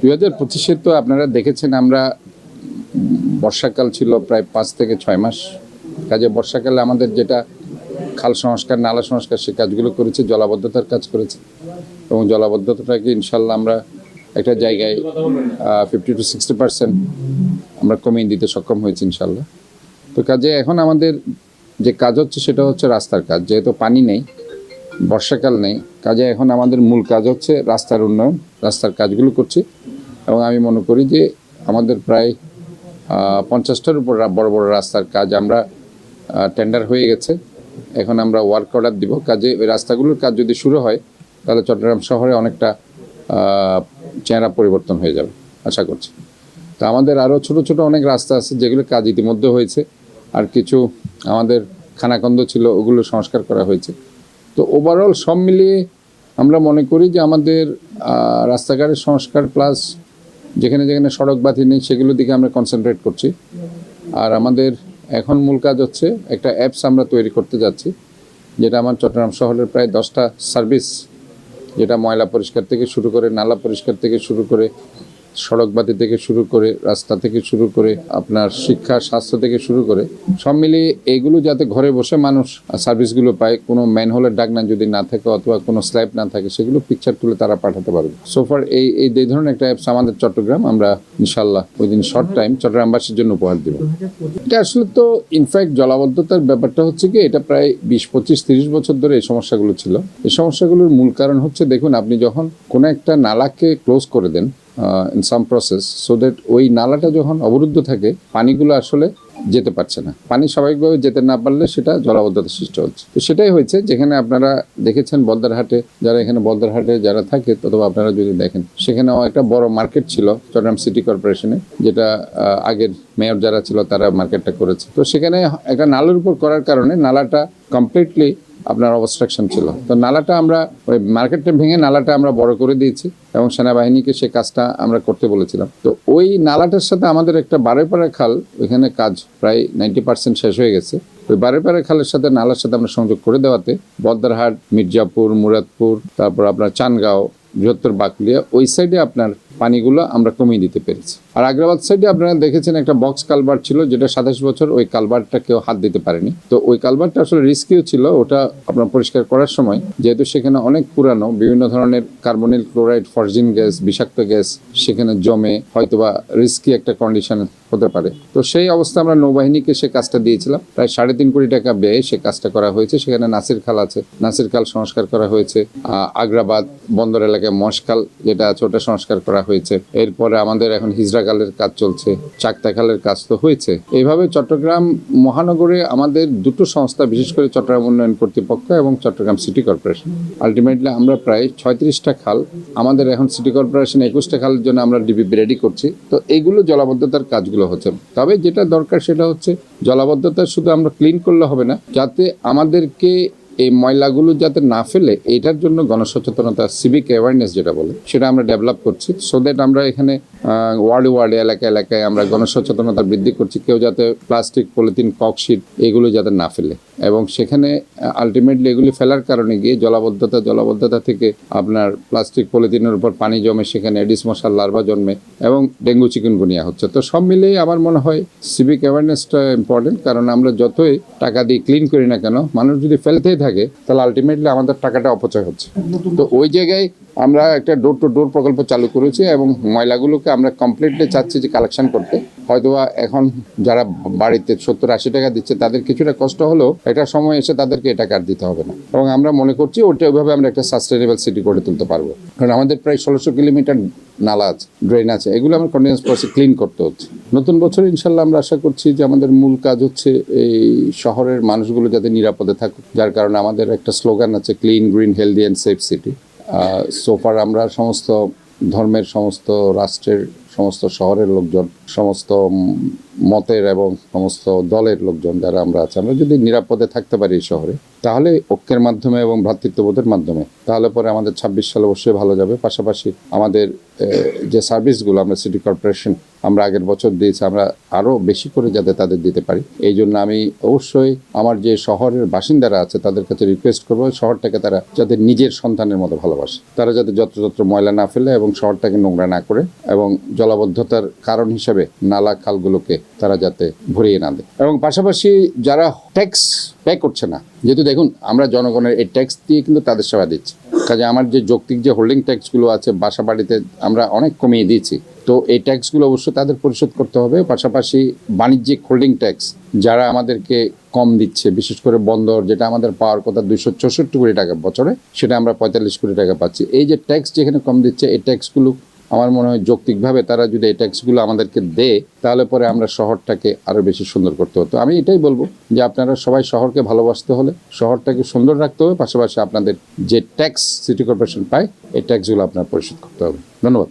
2025-এ তো আপনারা দেখেছেন আমরা বর্ষাকাল ছিল প্রায় 5 থেকে 6 মাস। কাজে বর্ষাকালে আমাদের যেটা খাল সংস্কার, নালা সংস্কার, সে কাজগুলো করেছে, জলাবদ্ধতার কাজ করেছে এবং জলাবদ্ধতাটাকে ইনশাল্লাহ আমরা একটা জায়গায় 50 to 60% আমরা কমিয়ে দিতে সক্ষম হয়েছি ইনশাল্লাহ। তো কাজে এখন আমাদের যে কাজ হচ্ছে সেটা হচ্ছে রাস্তার কাজ। যেহেতু পানি নেই, বর্ষাকাল নেই, কাজে এখন আমাদের মূল কাজ হচ্ছে রাস্তার উন্নয়ন, রাস্তার কাজগুলো করছি। এবং আমি মনে করি যে আমাদের প্রায় 50টার উপর বড় বড় রাস্তার কাজ আমরা টেন্ডার হয়ে গেছে। এখন আমরা ওয়ার্ক অর্ডার দিব। কাজে ওই রাস্তাগুলোর কাজ যদি শুরু হয় তাহলে চট্টগ্রাম শহরে অনেকটা চেহারা পরিবর্তন হয়ে যাবে আশা করছি। তো আমাদের আরও ছোট ছোট অনেক রাস্তা আছে যেগুলো কাজ ইতিমধ্যে হয়েছে, আর কিছু আমাদের খানাখন্দ ছিল ওগুলো সংস্কার করা হয়েছে। তো ওভারঅল সব মিলিয়ে আমরা মনে করি যে আমাদের রাস্তাঘাটের সংস্কার প্লাস যেখানে যেখানে সড়ক বাতি নেই সেগুলোর দিকে আমরা কনসেন্ট্রেট করছি। আর আমাদের এখন মূল কাজ হচ্ছে একটা অ্যাপস আমরা তৈরি করতে যাচ্ছি, যেটা আমার চট্টগ্রাম শহরের প্রায় 10টা সার্ভিস, যেটা ময়লা পরিষ্কার থেকে শুরু করে, নালা পরিষ্কার থেকে শুরু করে, সড়ক বাতি থেকে শুরু করে, রাস্তা থেকে শুরু করে, আপনার শিক্ষা স্বাস্থ্য থেকে শুরু করে সব মিলিয়ে এইগুলো যাতে ঘরে বসে মানুষ সার্ভিসগুলো পায়, কোনো ম্যানহোলের ডাকনা যদি না থাকে অথবা কোনো স্ল্যাব না থাকে, সেগুলো পিকচার তুলে তারা পাঠাতে পারবে। সোফার এই ধরনের একটা অ্যাপস আমাদের চট্টগ্রাম আমরা ইনশাল্লাহ উইদিন শর্ট টাইম চট্টগ্রামবাসীর জন্য উপহার দেব। এটা আসলে তো ইনফ্যাক্ট জলাবদ্ধতার ব্যাপারটা হচ্ছে কি, এটা প্রায় 20, 25, 30 বছর ধরে এই সমস্যাগুলো ছিল। এই সমস্যাগুলোর মূল কারণ হচ্ছে, দেখুন আপনি যখন কোনো একটা নালাকে ক্লোজ করে দেন in some process, so that ওই নালাটা যখন অবরুদ্ধ থাকে পানিগুলো আসলে যেতে পারছে না। পানি স্বাভাবিকভাবে যেতে না পারলে সেটা জলাবদ্ধতা সৃষ্টি হচ্ছে। তো সেটাই হয়েছে, যেখানে আপনারা দেখেছেন বদ্দারহাটে, যারা এখানে বদ্দারহাটে যারা থাকে, অথবা আপনারা যদি দেখেন সেখানেও একটা বড় মার্কেট ছিল চট্টগ্রাম সিটি কর্পোরেশনে, যেটা আগের মেয়র যারা ছিল তারা মার্কেটটা করেছে। তো সেখানে একটা নালার উপর করার কারণে নালাটা কমপ্লিটলি আপনার অবস্ট্রাকশন ছিল। তো নালাটা আমরা ওই মার্কেটটা ভেঙে নালাটা আমরা বড় করে দিয়েছি এবং সেনাবাহিনীকে সে কাজটা আমরা করতে বলেছিলাম। তো ওই নালাটার সাথে আমাদের একটা বারেপাড়া খাল, ওইখানে কাজ প্রায় 90% শেষ হয়ে গেছে। ওই বারেপাড়া খালের সাথে নালার সাথে আমরা সংযোগ করে দেওয়াতে বদ্দারহাট, মির্জাপুর, মুরাদপুর, তারপর আপনার চানগাঁও, বৃহত্তর বাকলিয়া, ওই সাইডে আপনার পানিগুলো আমরা কমিয়ে দিতে পেরেছি। আর আগ্রাবাদ সাইডে আপনারা দেখেছেন একটা বক্স কালভার্ট ছিল, যেটা 27 বছর ওই কালভার্টটা কেউ হাত দিতে পারেনি। তো ওই কালভার্টটা আসলে রিস্কিও ছিল, ওটা আপনার পরিষ্কার করার সময়, যেহেতু সেখানে অনেক পুরানো বিভিন্ন ধরনের কার্বনিল ক্লোরাইড, ফরজিন গ্যাস, বিষাক্ত গ্যাস সেখানে জমে হয়তোবা রিস্কি একটা কন্ডিশন হতে পারে। তো সেই অবস্থা আমরা নৌবাহিনীকে সে কাজটা দিয়েছিলাম। প্রায় 3.5 কোটি টাকা ব্যয়ে সে কাজটা করা হয়েছে। সেখানে নাসির খাল আছে, নাসির খাল সংস্কার করা হয়েছে। আগ্রাবাদ বন্দর এলাকায় মশখাল যেটা আছে ওটা সংস্কার করা হয়েছে। এরপরে আমাদের এখন হিজরা খালের কাজ চলছে, চাকতা খালের কাজ তো হয়েছে। এইভাবে চট্টগ্রাম মহানগরে আমাদের দুটো সংস্থা, বিশেষ করে চট্টগ্রাম উন্নয়ন কর্তৃপক্ষ এবং চট্টগ্রাম সিটি কর্পোরেশন, আলটিমেটলি আমরা প্রায় 36টা খাল, আমাদের এখন সিটি কর্পোরেশন 21টা খালের জন্য আমরা ডিবিপি রেডি করছি। তো এইগুলো জলাবদ্ধতার কাজগুলো হচ্ছে। তবে যেটা দরকার সেটা হচ্ছে জলাবদ্ধতা শুধু আমরা ক্লিন করলে হবে না, যাতে আমাদেরকে এই ময়লাগুলো যাতে না ফেলে, এটার জন্য গণসচেতনতা, সিভিক অ্যাওয়ারনেস যেটা বলে, সেটা আমরা ডেভেলপ করছি। সো দ্যাট আমরা এখানে ওয়ার্ডে এলাকায় এলাকায় আমরা গণসচেতনতা বৃদ্ধি করছি, কেউ যাতে প্লাস্টিক, পলিথিন, ককশিট এগুলো যাতে না ফেলে। এবং সেখানে আলটিমেটলি এগুলি ফেলার কারণে গিয়ে জলাবদ্ধতা থেকে আপনার প্লাস্টিক, পলিথিনের উপর পানি জমে, সেখানে এডিস মশার লার্ভা জন্মে এবং ডেঙ্গু, চিকুনগুনিয়া হচ্ছে। তো সব মিলিয়ে আমার মনে হয় সিভিক অ্যাওয়ারনেসটা ইম্পর্টেন্ট, কারণ আমরা যতই টাকা দিয়ে ক্লিন করি না কেন, মানুষ যদি ফেলতেই থাকে তাহলে আলটিমেটলি আমাদের টাকাটা অপচয় হচ্ছে। তো ওই জায়গায় আমরা একটা ডোর টু ডোর প্রকল্প চালু করেছি এবং ময়লাগুলোকে আমরা কমপ্লিটলি চাচ্ছি যে কালেকশন করতে। হয়তোবা এখন যারা বাড়িতে 70-80 টাকা দিচ্ছে তাদের কিছুটা কষ্ট হলেও একটা সময় এসে তাদেরকে এটা কার দিতে হবে না। এবং আমরা মনে করছি ওটা ওইভাবে আমরা একটা সাস্টেনেবল সিটি গড়ে তুলতে পারবো। কারণ আমাদের প্রায় 1600 কিলোমিটার নালা আছে, ড্রেন আছে, এগুলো আমরা কন্টিনিউয়াস প্রসেস ক্লিন করতে হচ্ছে। নতুন বছর ইনশাল্লাহ আমরা আশা করছি যে আমাদের মূল কাজ হচ্ছে এই শহরের মানুষগুলো যাতে নিরাপদে থাকুক, যার কারণে আমাদের একটা স্লোগান আছে, clean, green, healthy and safe city. সোফার আমরা সমস্ত ধর্মের, সমস্ত রাষ্ট্রের, সমস্ত শহরের লোকজন, সমস্ত মতের এবং সমস্ত দলের লোকজন যারা আমরা আছি, আমরা যদি নিরাপদে থাকতে পারি এই শহরে, তাহলে ঐক্যের মাধ্যমে এবং ভ্রাতৃত্ববোধের মাধ্যমে, তাহলে পরে আমাদের 26 সাল অবশ্যই ভালো যাবে। পাশাপাশি আমাদের যে সার্ভিসগুলো আমরা সিটি কর্পোরেশন আমরা আগের বছর দিয়েছি, আমরা আরও বেশি করে যাতে তাদের দিতে পারি। এই জন্য আমি অবশ্যই আমার যে শহরের বাসিন্দারা আছে তাদের কাছে রিকোয়েস্ট করবো শহরটাকে তারা যাতে নিজের সন্তানের মতো ভালোবাসে, তারা যাতে যত্রতত্র ময়লা না ফেলে এবং শহরটাকে নোংরা না করে এবং জলাবদ্ধতার কারণ হিসেবে নালা খালগুলোকে তারা যাতে ভরিয়ে না দেয়। এবং পাশাপাশি যারা ট্যাক্স পে করছে না, যেহেতু দেখুন আমরা জনগণের এই ট্যাক্স দিয়ে কিন্তু তাদের সেবা দিচ্ছি, কাজে আমার যে যৌক্তিক যে হোল্ডিং ট্যাক্সগুলো আছে বাসা বাড়িতে আমরা অনেক কমিয়ে দিয়েছি, তো এই ট্যাক্সগুলো অবশ্যই তাদের পরিশোধ করতে হবে। পাশাপাশি বাণিজ্যিক হোল্ডিং ট্যাক্স যারা আমাদেরকে কম দিচ্ছে, বিশেষ করে বন্দর যেটা আমাদের পাওয়ার কথা 264 কোটি টাকা বছরে, সেটা আমরা 45 কোটি টাকা পাচ্ছি। এই যে ট্যাক্স যেখানে কম দিচ্ছে, এই ট্যাক্সগুলো আমার মনে হয় যৌক্তিকভাবে তারা যদি এই ট্যাক্সগুলো আমাদেরকে দেয় তাহলে পরে আমরা শহরটাকে আরও বেশি সুন্দর করতে হতো। আমি এটাই বলবো যে আপনারা সবাই শহরকে ভালোবাসতে হলে শহরটাকে সুন্দর রাখতে হবে, পাশাপাশি আপনাদের যে ট্যাক্স সিটি কর্পোরেশন পায় এই ট্যাক্সগুলো আপনার পরিশোধ করতে হবে। ধন্যবাদ।